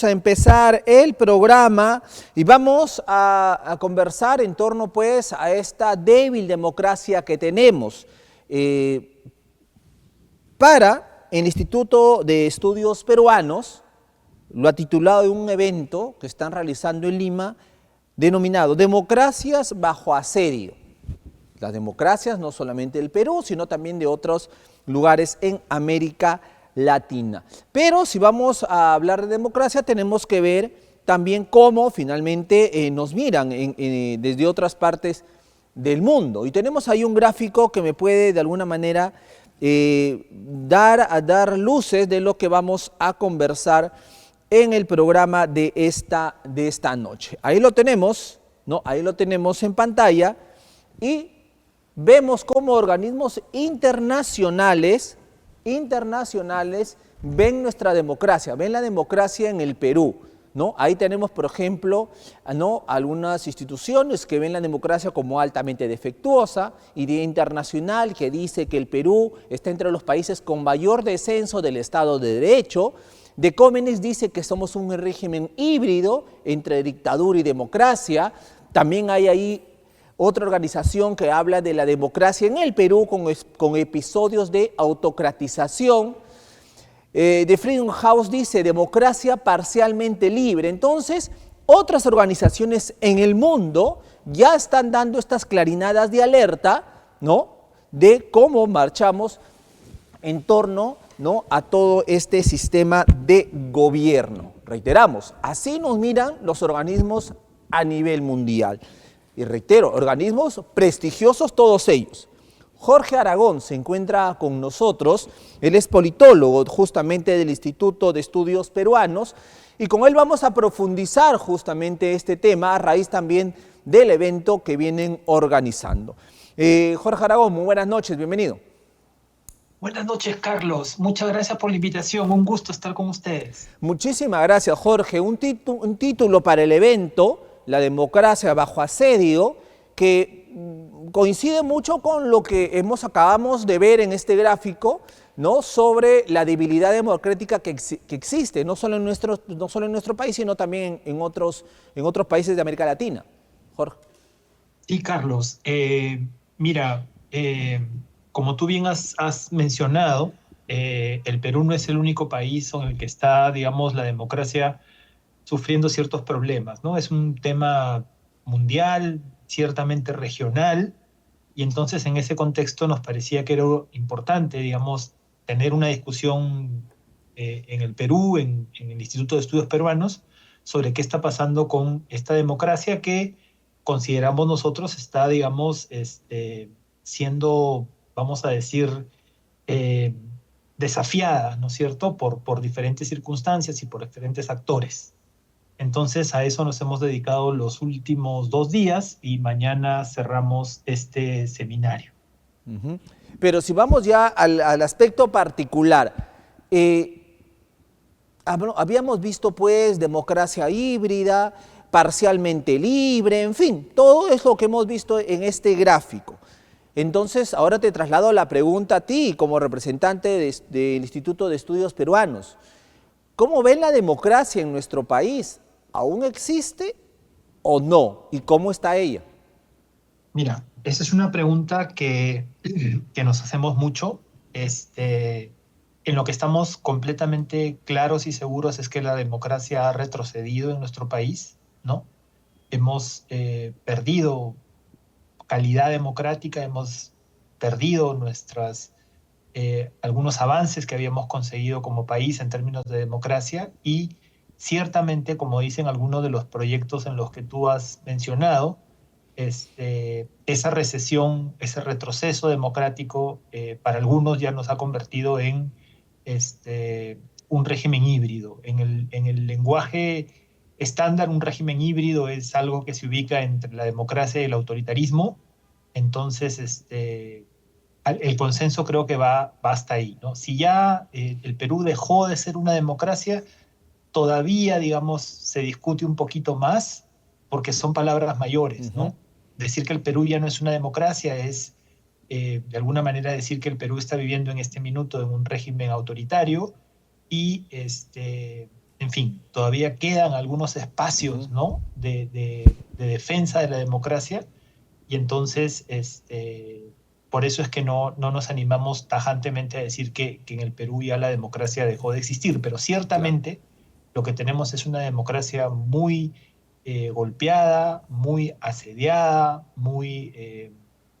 A empezar el programa y vamos a conversar en torno pues a esta débil democracia que tenemos. Para el Instituto de Estudios Peruanos, lo ha titulado en un evento que están realizando en Lima, denominado Democracias bajo asedio. Las democracias no solamente del Perú, sino también de otros lugares en América Latina. Pero si vamos a hablar de democracia, tenemos que ver también cómo finalmente nos miran desde otras partes del mundo. Y tenemos ahí un gráfico que me puede de alguna manera dar luces de lo que vamos a conversar en el programa de esta noche. Ahí lo tenemos, ¿no? Ahí lo tenemos en pantalla y vemos cómo organismos internacionales ven nuestra democracia, ven la democracia en el Perú, ¿no? Ahí tenemos, por ejemplo, ¿no?, algunas instituciones que ven la democracia como altamente defectuosa, Idea Internacional que dice que el Perú está entre los países con mayor descenso del Estado de Derecho, Decómenes dice que somos un régimen híbrido entre dictadura y democracia. También hay ahí otra organización que habla de la democracia en el Perú con episodios de autocratización. The Freedom House dice democracia parcialmente libre. Entonces, otras organizaciones en el mundo ya están dando estas clarinadas de alerta, ¿no?, de cómo marchamos en torno, ¿no?, a todo este sistema de gobierno. Reiteramos, así nos miran los organismos a nivel mundial. Y reitero, organismos prestigiosos todos ellos. Jorge Aragón se encuentra con nosotros, él es politólogo justamente del Instituto de Estudios Peruanos y con él vamos a profundizar justamente este tema a raíz también del evento que vienen organizando. Jorge Aragón, muy buenas noches, bienvenido. Buenas noches, Carlos. Muchas gracias por la invitación. Un gusto estar con ustedes. Muchísimas gracias, Jorge. Un título para el evento, La democracia bajo asedio, que coincide mucho con lo que acabamos de ver en este gráfico, ¿no?, sobre la debilidad democrática que existe, no solo en nuestro país, sino también en otros países de América Latina. Jorge. Sí, Carlos. Mira, como tú bien has mencionado, el Perú no es el único país en el que está, digamos, la democracia sufriendo ciertos problemas, ¿no? Es un tema mundial, ciertamente regional, y entonces en ese contexto nos parecía que era importante, digamos, tener una discusión en el Perú, en el Instituto de Estudios Peruanos, sobre qué está pasando con esta democracia que consideramos nosotros está, digamos, siendo, vamos a decir, eh, desafiada, ¿no es cierto?, por diferentes circunstancias y por diferentes actores. Entonces a eso nos hemos dedicado los últimos 2 días y mañana cerramos este seminario. Pero si vamos ya al aspecto particular, habíamos visto pues democracia híbrida, parcialmente libre, en fin, todo es lo que hemos visto en este gráfico. Entonces, ahora te traslado la pregunta a ti como representante del Instituto de Estudios Peruanos. ¿Cómo ven la democracia en nuestro país? ¿Aún existe o no? ¿Y cómo está ella? Mira, esa es una pregunta que nos hacemos mucho. En lo que estamos completamente claros y seguros es que la democracia ha retrocedido en nuestro país, ¿no? Hemos perdido calidad democrática, hemos perdido algunos avances que habíamos conseguido como país en términos de democracia y ciertamente, como dicen algunos de los proyectos en los que tú has mencionado, esa recesión, ese retroceso democrático para algunos ya nos ha convertido en un régimen híbrido. En el lenguaje estándar, un régimen híbrido es algo que se ubica entre la democracia y el autoritarismo. Entonces, el consenso creo que va hasta ahí, ¿no? Si ya el Perú dejó de ser una democracia, todavía, digamos, se discute un poquito más porque son palabras mayores, ¿no? Decir que el Perú ya no es una democracia es, de alguna manera, decir que el Perú está viviendo en este minuto en un régimen autoritario y en fin, todavía quedan algunos espacios, ¿no? de defensa de la democracia, y entonces por eso es que no nos animamos tajantemente a decir que en el Perú ya la democracia dejó de existir, pero Claro. ciertamente lo que tenemos es una democracia muy golpeada, muy asediada, muy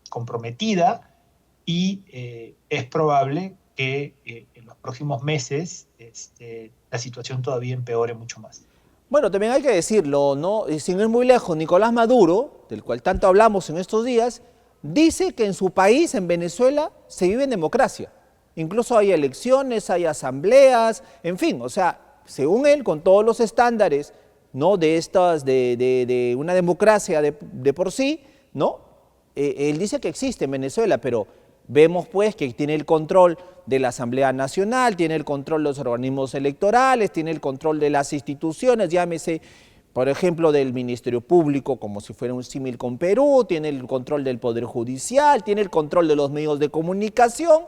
comprometida, y es probable que en los próximos meses la situación todavía empeore mucho más. Bueno, también hay que decirlo, ¿no? Y sin ir muy lejos, Nicolás Maduro, del cual tanto hablamos en estos días, dice que en su país, en Venezuela, se vive en democracia. Incluso hay elecciones, hay asambleas, en fin, o sea, según él, con todos los estándares, ¿no? de una democracia de por sí, ¿no? Él dice que existe en Venezuela, pero vemos pues que tiene el control de la Asamblea Nacional, tiene el control de los organismos electorales, tiene el control de las instituciones, llámese, por ejemplo, del Ministerio Público, como si fuera un símil con Perú, tiene el control del Poder Judicial, tiene el control de los medios de comunicación,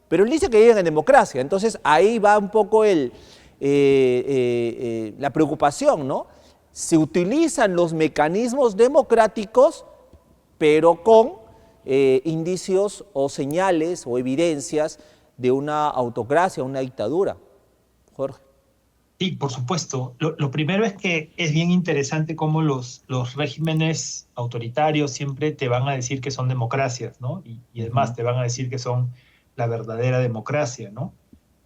pero él dice que viven en democracia. Entonces ahí va un poco la preocupación, ¿no? Se utilizan los mecanismos democráticos, pero con indicios o señales o evidencias de una autocracia, una dictadura. Jorge. Sí, por supuesto. Lo primero es que es bien interesante cómo los regímenes autoritarios siempre te van a decir que son democracias, ¿no? Y además te van a decir que son la verdadera democracia, ¿no?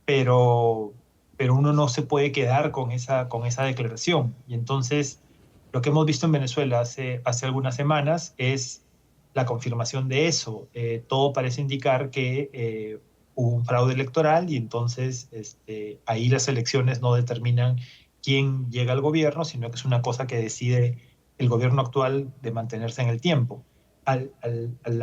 Pero, pero uno no se puede quedar con esa declaración. Y entonces, lo que hemos visto en Venezuela hace algunas semanas es la confirmación de eso. Todo parece indicar que hubo un fraude electoral, y entonces ahí las elecciones no determinan quién llega al gobierno, sino que es una cosa que decide el gobierno actual de mantenerse en el tiempo. Del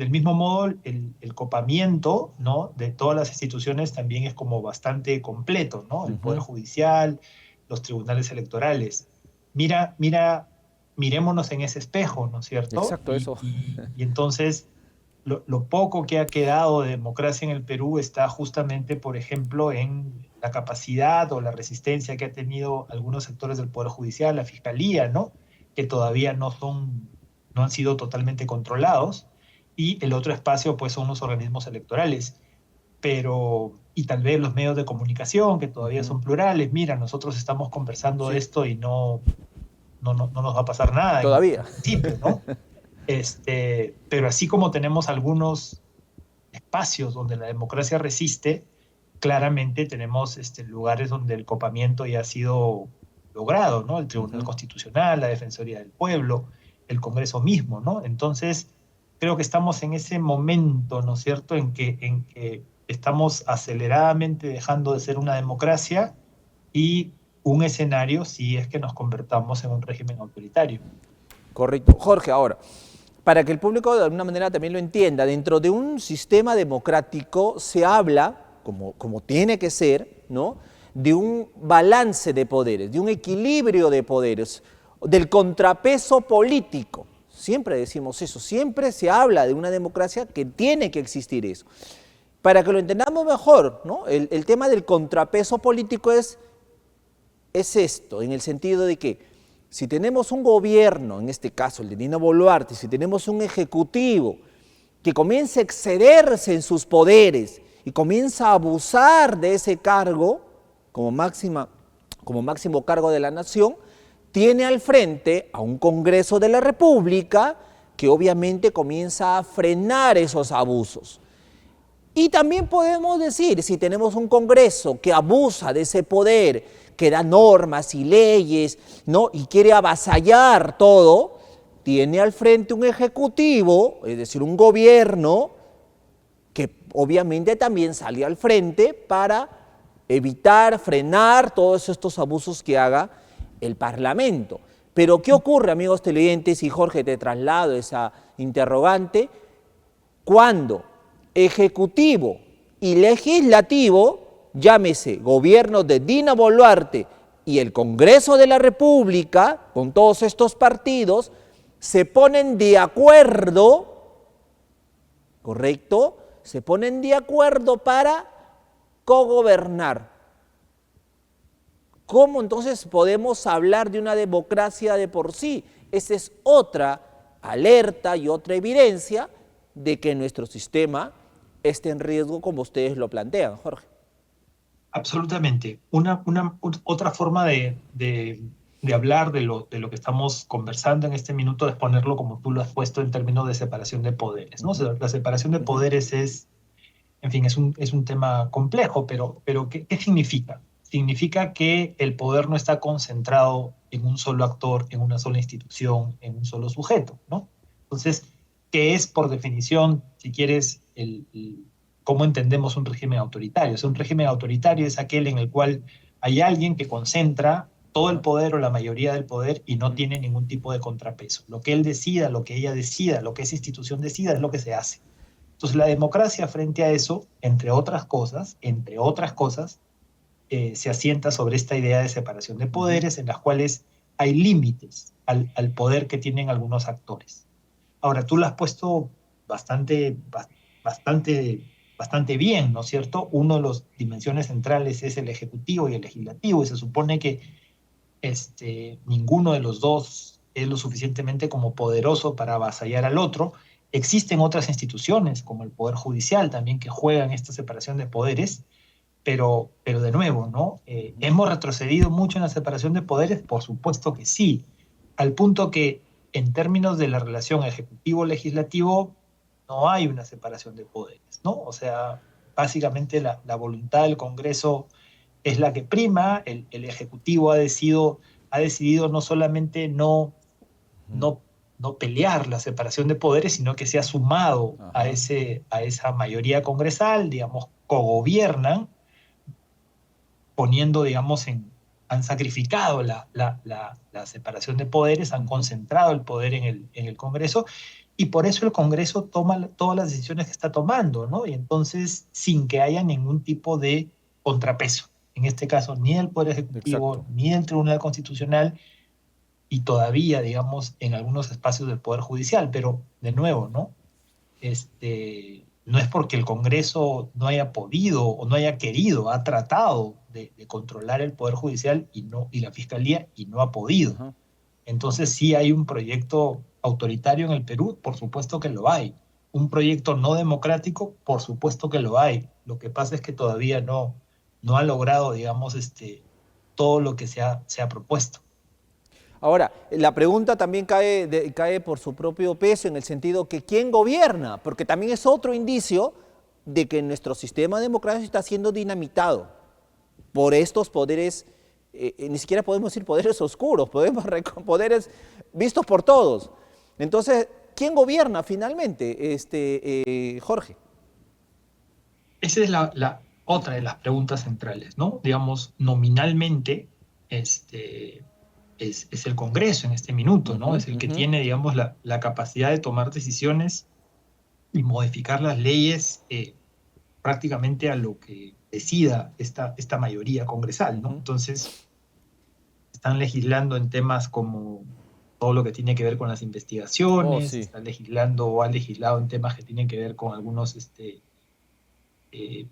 mismo modo, el copamiento, ¿no? de todas las instituciones también es como bastante completo, ¿no? El Poder Judicial, los tribunales electorales. Mirémonos en ese espejo, ¿no es cierto? Exacto, eso. Y entonces lo poco que ha quedado de democracia en el Perú está justamente, por ejemplo, en la capacidad o la resistencia que ha tenido algunos sectores del Poder Judicial, la Fiscalía, ¿no? Que todavía no han sido totalmente controlados, y el otro espacio pues son los organismos electorales, y tal vez los medios de comunicación que todavía son plurales. Mira, nosotros estamos conversando de Sí, esto y no nos va a pasar nada todavía. en principio, ¿no? Pero así como tenemos algunos espacios donde la democracia resiste, claramente tenemos lugares donde el copamiento ya ha sido logrado, ¿no? El Tribunal Constitucional, la Defensoría del Pueblo, el Congreso mismo, ¿no? Entonces, creo que estamos en ese momento, ¿no es cierto?, en que estamos aceleradamente dejando de ser una democracia y un escenario si es que nos convertamos en un régimen autoritario. Correcto. Jorge, ahora, para que el público de alguna manera también lo entienda, dentro de un sistema democrático se habla, como tiene que ser, ¿no? de un balance de poderes, de un equilibrio de poderes, del contrapeso político. Siempre decimos eso, siempre se habla de una democracia que tiene que existir eso. Para que lo entendamos mejor, ¿no? el tema del contrapeso político es esto, en el sentido de que si tenemos un gobierno, en este caso el de Dina Boluarte, si tenemos un ejecutivo que comienza a excederse en sus poderes y comienza a abusar de ese cargo como máximo cargo de la nación, tiene al frente a un Congreso de la República que obviamente comienza a frenar esos abusos. Y también podemos decir, si tenemos un Congreso que abusa de ese poder, que da normas y leyes, ¿no? y quiere avasallar todo, tiene al frente un ejecutivo, es decir, un gobierno, que obviamente también sale al frente para evitar, frenar todos estos abusos que haga el Parlamento. Pero ¿qué ocurre, amigos televidentes? Y Jorge, te traslado esa interrogante. Cuando ejecutivo y legislativo, llámese gobierno de Dina Boluarte y el Congreso de la República, con todos estos partidos, se ponen de acuerdo, ¿correcto? Se ponen de acuerdo para cogobernar. ¿cómo entonces podemos hablar de una democracia de por sí? Esa es otra alerta y otra evidencia de que nuestro sistema esté en riesgo como ustedes lo plantean, Jorge. Absolutamente. Otra forma de hablar de lo que estamos conversando en este minuto es ponerlo como tú lo has puesto en términos de separación de poderes, ¿no? O sea, la separación de poderes es, en fin, es un tema complejo, pero ¿qué significa? Significa que el poder no está concentrado en un solo actor, en una sola institución, en un solo sujeto, ¿no? Entonces, ¿qué es por definición, si quieres, cómo entendemos un régimen autoritario? O sea, un régimen autoritario es aquel en el cual hay alguien que concentra todo el poder o la mayoría del poder y no tiene ningún tipo de contrapeso. Lo que él decida, lo que ella decida, lo que esa institución decida es lo que se hace. Entonces, la democracia frente a eso, entre otras cosas, se asienta sobre esta idea de separación de poderes en las cuales hay límites al poder que tienen algunos actores. Ahora, tú lo has puesto bastante, bastante, bastante bien, ¿no es cierto? Uno de las dimensiones centrales es el ejecutivo y el legislativo, y se supone que ninguno de los dos es lo suficientemente como poderoso para avasallar al otro. Existen otras instituciones, como el Poder Judicial también, que juegan esta separación de poderes, pero de nuevo, ¿no? ¿Hemos retrocedido mucho en la separación de poderes? Por supuesto que sí, al punto que en términos de la relación ejecutivo-legislativo no hay una separación de poderes, ¿no? O sea, básicamente la voluntad del Congreso es la que prima, el Ejecutivo ha decidido no solamente no, no pelear la separación de poderes, sino que se ha sumado a esa mayoría congresal, digamos, cogobiernan, poniendo, digamos, han sacrificado la separación de poderes, han concentrado el poder en el Congreso, y por eso el Congreso toma todas las decisiones que está tomando, ¿no? Y entonces, sin que haya ningún tipo de contrapeso. En este caso, ni el Poder Ejecutivo, Exacto. ni el Tribunal Constitucional, y todavía, digamos, en algunos espacios del Poder Judicial, pero de nuevo, ¿no? No es porque el Congreso no haya podido o no haya querido, ha tratado de controlar el Poder Judicial y la Fiscalía y no ha podido. Ajá. Entonces, sí hay un proyecto autoritario en el Perú, por supuesto que lo hay. Un proyecto no democrático, por supuesto que lo hay. Lo que pasa es que todavía no ha logrado, digamos, todo lo que se ha propuesto. Ahora, la pregunta también cae por su propio peso en el sentido que ¿quién gobierna? Porque también es otro indicio de que nuestro sistema democrático está siendo dinamitado por estos poderes, ni siquiera podemos decir poderes oscuros, poderes vistos por todos. Entonces, ¿quién gobierna finalmente, Jorge? Esa es otra de las preguntas centrales, ¿no? Digamos, nominalmente, es el Congreso en este minuto, ¿no? Ujú, Es el que ujú. tiene, digamos, la capacidad de tomar decisiones y modificar las leyes prácticamente a lo que decida esta mayoría congresal, ¿no? Ujú. Entonces, están legislando en temas como todo lo que tiene que ver con las Oh, investigaciones, sí. están legislando o han legislado en temas que tienen que ver con algunos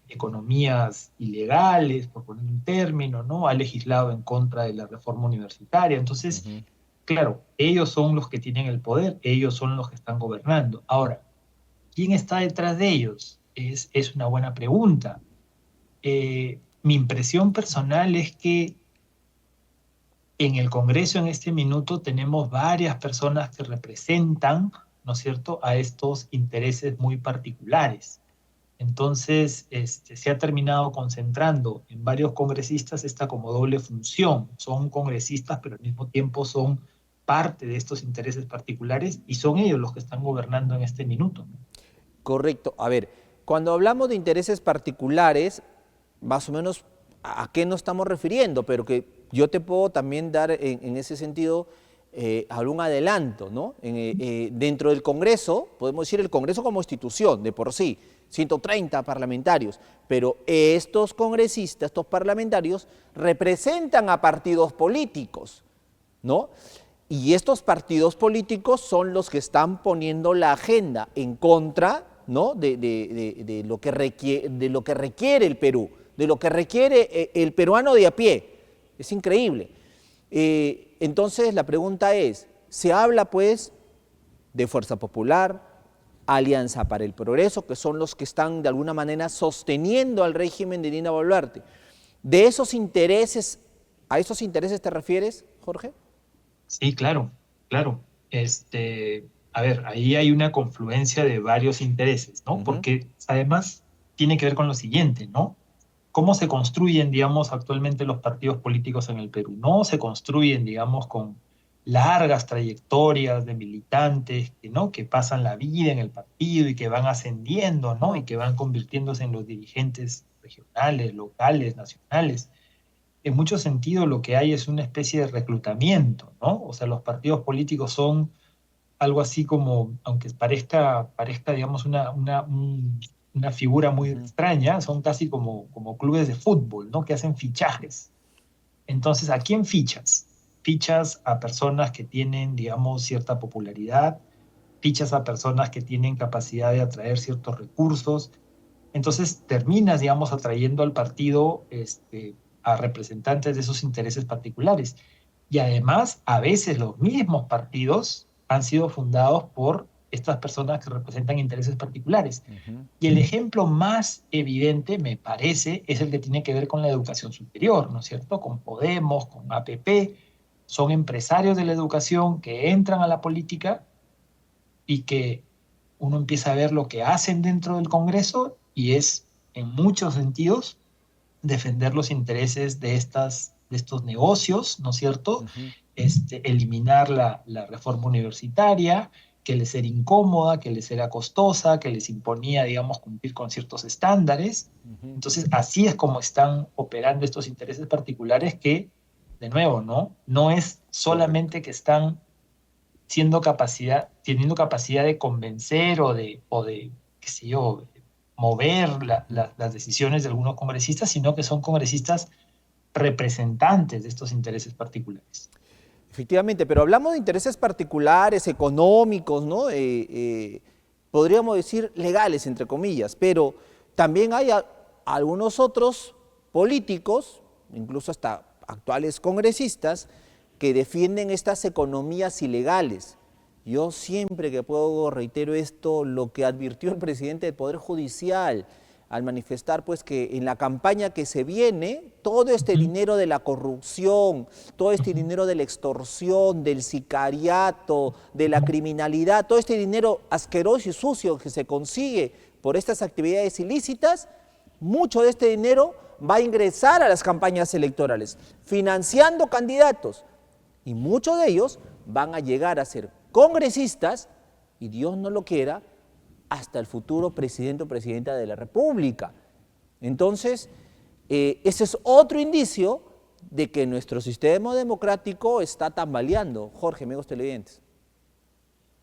economías ilegales, por poner un término, ¿no? Ha legislado en contra de la reforma universitaria. Entonces, Ujú. claro, ellos son los que tienen el poder, ellos son los que están gobernando. Ahora, ¿quién está detrás de ellos? Es una buena pregunta. Mi impresión personal es que en el Congreso en este minuto tenemos varias personas que representan, ¿no es cierto?, a estos intereses muy particulares. Entonces, se ha terminado concentrando en varios congresistas esta como doble función. Son congresistas, pero al mismo tiempo son parte de estos intereses particulares y son ellos los que están gobernando en este minuto, ¿no? Correcto. A ver, cuando hablamos de intereses particulares, más o menos a qué nos estamos refiriendo, pero que yo te puedo también dar en ese sentido algún adelanto, ¿no? Dentro del Congreso, podemos decir el Congreso como institución de por sí, 130 parlamentarios, pero estos congresistas, estos parlamentarios, representan a partidos políticos, ¿no? Y estos partidos políticos son los que están poniendo la agenda en contra, ¿no?, de lo que requiere el Perú, de lo que requiere el peruano de a pie, Es increíble. Entonces la pregunta es, se habla pues de Fuerza Popular, Alianza para el Progreso, que son los que están de alguna manera sosteniendo al régimen de Dina Boluarte. ¿De esos intereses, a esos intereses te refieres, Jorge? Sí, claro, claro. A ver, ahí hay una confluencia de varios intereses, ¿no? Ujú. Porque además tiene que ver con lo siguiente, ¿no? ¿Cómo se construyen, digamos, actualmente los partidos políticos en el Perú? No se construyen, digamos, con largas trayectorias de militantes que, ¿no? que pasan la vida en el partido y que van ascendiendo, ¿no? Y No. que van convirtiéndose en los dirigentes regionales, locales, nacionales. En muchos sentidos lo que hay es una especie de reclutamiento, ¿no? O sea, los partidos políticos son algo así como, aunque parezca digamos, una figura muy Ujú. extraña, son casi como clubes de fútbol, ¿no? Que hacen fichajes. Entonces, ¿a quién fichas? Fichas a personas que tienen, digamos, cierta popularidad, fichas a personas que tienen capacidad de atraer ciertos recursos. Entonces, terminas, digamos, atrayendo al partido a representantes de esos intereses particulares. Y además, a veces los mismos partidos han sido fundados por estas personas que representan intereses particulares. Ujú. Y el ejemplo más evidente, me parece, es el que tiene que ver con la educación superior, ¿no es cierto? Con Podemos, con APP, son empresarios de la educación que entran a la política y que uno empieza a ver lo que hacen dentro del Congreso y es, en muchos sentidos, defender los intereses de estos negocios, ¿no es cierto? Ujú. Eliminar la reforma universitaria, que les era incómoda, que les era costosa, que les imponía, digamos, cumplir con ciertos estándares. Ujú. Entonces, así es como están operando estos intereses particulares que, de nuevo, ¿no? No es Correcto. solamente que están teniendo capacidad de convencer o de qué sé yo, mover Ujú. las decisiones de algunos congresistas, sino que son congresistas representantes de estos intereses particulares. Efectivamente, pero hablamos de intereses particulares, económicos, ¿no? Podríamos decir legales, entre comillas, pero también hay algunos otros políticos, incluso hasta actuales congresistas, que defienden estas economías ilegales. Yo siempre que puedo reitero esto, lo que advirtió el presidente del Poder Judicial al manifestar pues que en la campaña que se viene, todo este Ujú, dinero de la corrupción, todo este ujú, dinero de la extorsión, del sicariato, de la criminalidad, todo este dinero asqueroso y sucio que se consigue por estas actividades ilícitas, mucho de este dinero va a ingresar a las campañas electorales, financiando candidatos, y muchos de ellos van a llegar a ser congresistas, y Dios no lo quiera, hasta el futuro presidente o presidenta de la República. Entonces, ese es otro indicio de que nuestro sistema democrático está tambaleando. Jorge, amigos televidentes.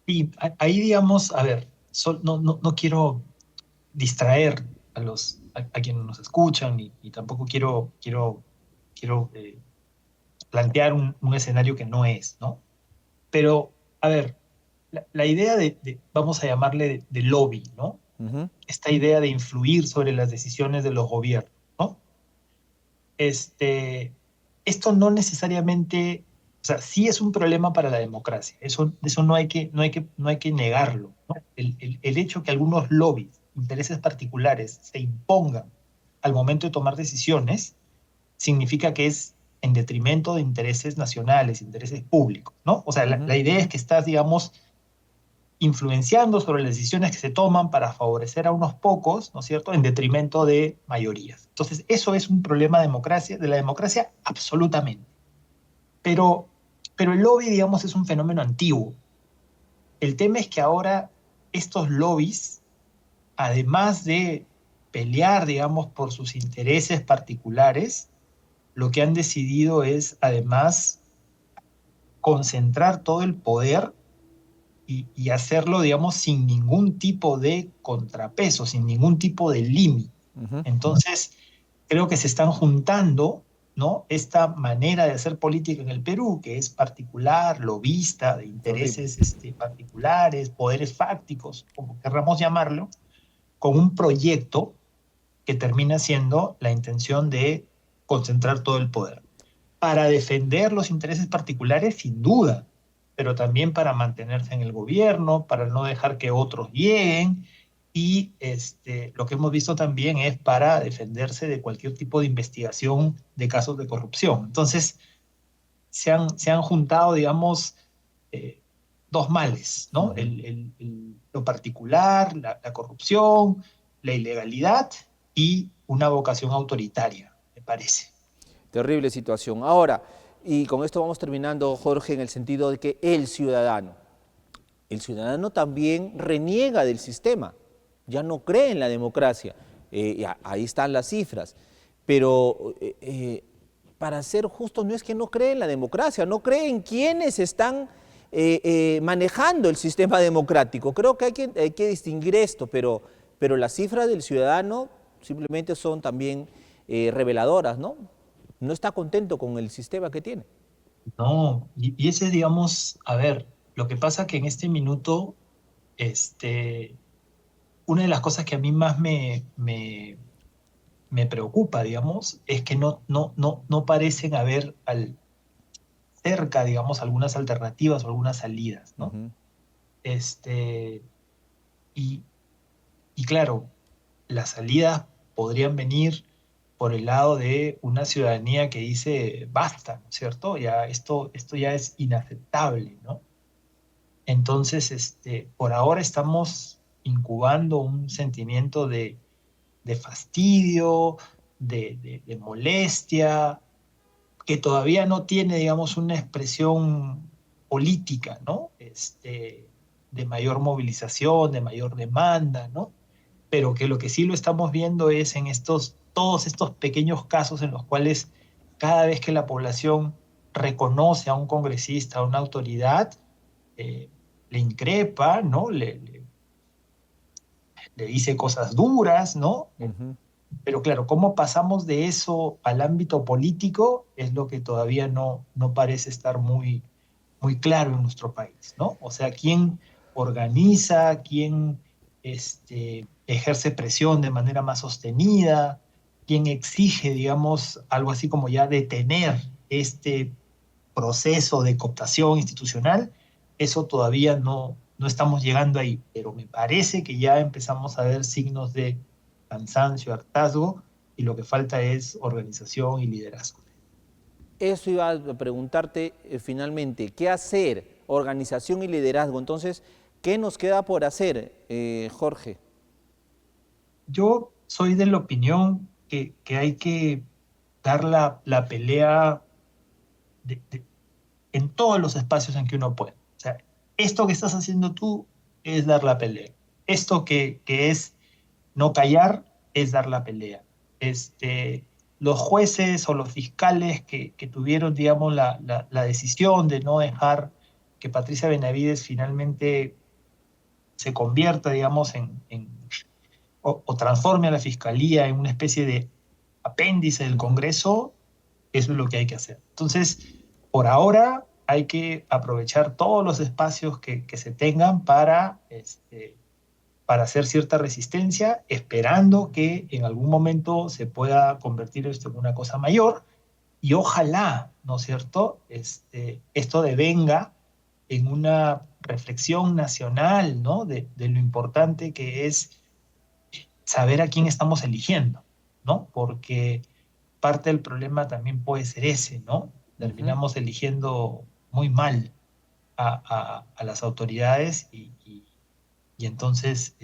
y ahí, digamos, a ver, no quiero distraer a quienes nos escuchan y tampoco quiero plantear un escenario que no es, ¿no? Pero, a ver, la idea vamos a llamarle de lobby, ¿no? Uh -huh. Esta idea de influir sobre las decisiones de los gobiernos, ¿no? Este, esto no necesariamente, o sea, sí es un problema para la democracia, eso no hay que negarlo, ¿no? El hecho que algunos lobbies, intereses particulares, se impongan al momento de tomar decisiones, significa que es en detrimento de intereses nacionales, intereses públicos, ¿no? O sea, Uh -huh. la idea es que estás, digamos, influenciando sobre las decisiones que se toman para favorecer a unos pocos, ¿no es cierto?, en detrimento de mayorías. Entonces, eso es un problema de la democracia, absolutamente. Pero, pero el lobby, digamos, es un fenómeno antiguo. El tema es que ahora estos lobbies, además de pelear, digamos, por sus intereses particulares, lo que han decidido es, además, concentrar todo el poder y hacerlo, digamos, sin ningún tipo de contrapeso, sin ningún tipo de límite. Uh -huh. Entonces, creo que se están juntando, ¿no? Esta manera de hacer política en el Perú, que es particular, lobista, de Horrible. intereses particulares, poderes fácticos, como querramos llamarlo, con un proyecto que termina siendo la intención de concentrar todo el poder. para defender los intereses particulares, sin duda, pero también para mantenerse en el gobierno, para no dejar que otros lleguen, y lo que hemos visto también es para defenderse de cualquier tipo de investigación de casos de corrupción. Entonces, se han juntado, digamos, eh, dos males, ¿no? Ujú. Lo particular, la corrupción, la ilegalidad y una vocación autoritaria, me parece. Terrible situación. Ahora, y con esto vamos terminando, Jorge, en el sentido de que el ciudadano también reniega del sistema, ya no cree en la democracia. Ahí están las cifras. Pero para ser justos, no es que no cree en la democracia, no cree en quienes están manejando el sistema democrático. Creo que hay que distinguir esto, pero las cifras del ciudadano simplemente son también reveladoras, ¿no? No está contento con el sistema que tiene. No, y ese, digamos, a ver, lo que pasa que en este minuto, este, una de las cosas que a mí más me preocupa, digamos, es que no parecen haber cerca, digamos, algunas alternativas o algunas salidas, ¿no? Ujú. Este, y, y claro, las salidas podrían venir por el lado de una ciudadanía que dice, basta, ¿no es cierto? Ya esto ya es inaceptable, ¿no? Entonces, por ahora estamos incubando un sentimiento de fastidio, de molestia, que todavía no tiene, digamos, una expresión política, ¿no? De mayor movilización, de mayor demanda, ¿no? Pero que lo que sí lo estamos viendo es en todos estos pequeños casos en los cuales cada vez que la población reconoce a un congresista, a una autoridad, eh, le increpa, ¿no? Le dice cosas duras, ¿no? Ujú. Pero claro, cómo pasamos de eso al ámbito político es lo que todavía no parece estar muy claro en nuestro país, ¿no? O sea, quién organiza, quién ejerce presión de manera más sostenida, quién exige, digamos, algo así como ya detener este proceso de cooptación institucional, eso todavía no estamos llegando ahí, pero me parece que ya empezamos a ver signos de cansancio, hartazgo, y lo que falta es organización y liderazgo. Eso iba a preguntarte finalmente, ¿qué hacer? Organización y liderazgo. Entonces, ¿qué nos queda por hacer, Jorge? Yo soy de la opinión que hay que dar la pelea de- de- en todos los espacios en que uno puede. O sea, esto que estás haciendo tú es dar la pelea. Esto que es no callar es dar la pelea. Los jueces o los fiscales que tuvieron, digamos, la decisión de no dejar que Patricia Benavides finalmente se convierta, digamos, o transforme a la fiscalía en una especie de apéndice del Ujú. Congreso, eso es lo que hay que hacer. Entonces, por ahora hay que aprovechar todos los espacios que se tengan para hacer cierta resistencia, esperando que en algún momento se pueda convertir esto en una cosa mayor y ojalá, ¿no es cierto?, esto devenga en una reflexión nacional, ¿no?, de lo importante que es saber a quién estamos eligiendo, ¿no? Porque parte del problema también puede ser ese, ¿no? Ujú. Terminamos eligiendo muy mal a las autoridades y entonces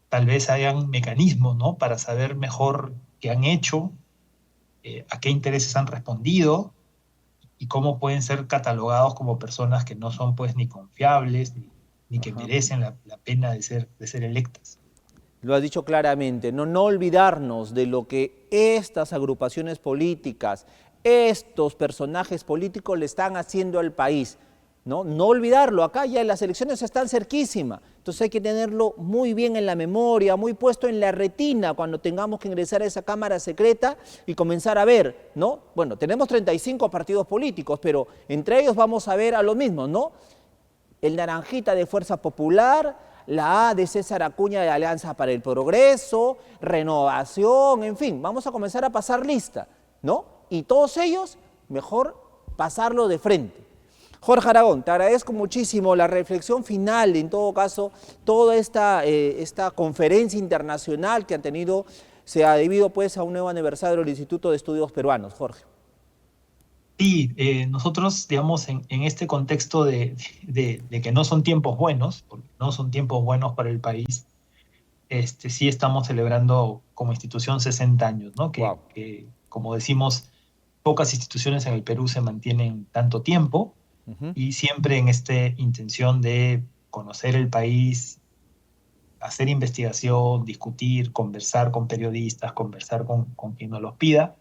tal vez hayan mecanismos, ¿no? Para saber mejor qué han hecho, a qué intereses han respondido y cómo pueden ser catalogados como personas que no son pues ni confiables ni que Ajá. merecen la pena de ser electas. Lo has dicho claramente, no olvidarnos de lo que estas agrupaciones políticas, estos personajes políticos le están haciendo al país. No olvidarlo, acá ya las elecciones están cerquísimas, entonces hay que tenerlo muy bien en la memoria, muy puesto en la retina cuando tengamos que ingresar a esa cámara secreta y comenzar a ver, ¿no? Bueno, tenemos 35 partidos políticos, pero entre ellos vamos a ver a lo mismo, ¿no? El Naranjita de Fuerza Popular, la A de César Acuña de Alianza para el Progreso, Renovación, en fin, vamos a comenzar a pasar lista, ¿no? y todos ellos, mejor pasarlo de frente. Jorge Aragón, te agradezco muchísimo la reflexión final, en todo caso, toda esta conferencia internacional que han tenido, se ha debido pues a un nuevo aniversario del Instituto de Estudios Peruanos. Jorge. Sí, nosotros, digamos, en este contexto de que no son tiempos buenos, porque no son tiempos buenos para el país, sí estamos celebrando como institución 60 años, ¿no? Wow. Como decimos, pocas instituciones en el Perú se mantienen tanto tiempo y siempre en esta intención de conocer el país, hacer investigación, discutir, conversar con periodistas, conversar con quien nos los pida,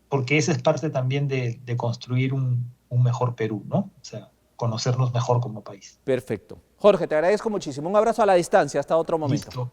porque esa es parte también de construir un mejor Perú, ¿no? O sea, conocernos mejor como país. Perfecto. Jorge, te agradezco muchísimo. Un abrazo a la distancia. Hasta otro momento. Listo.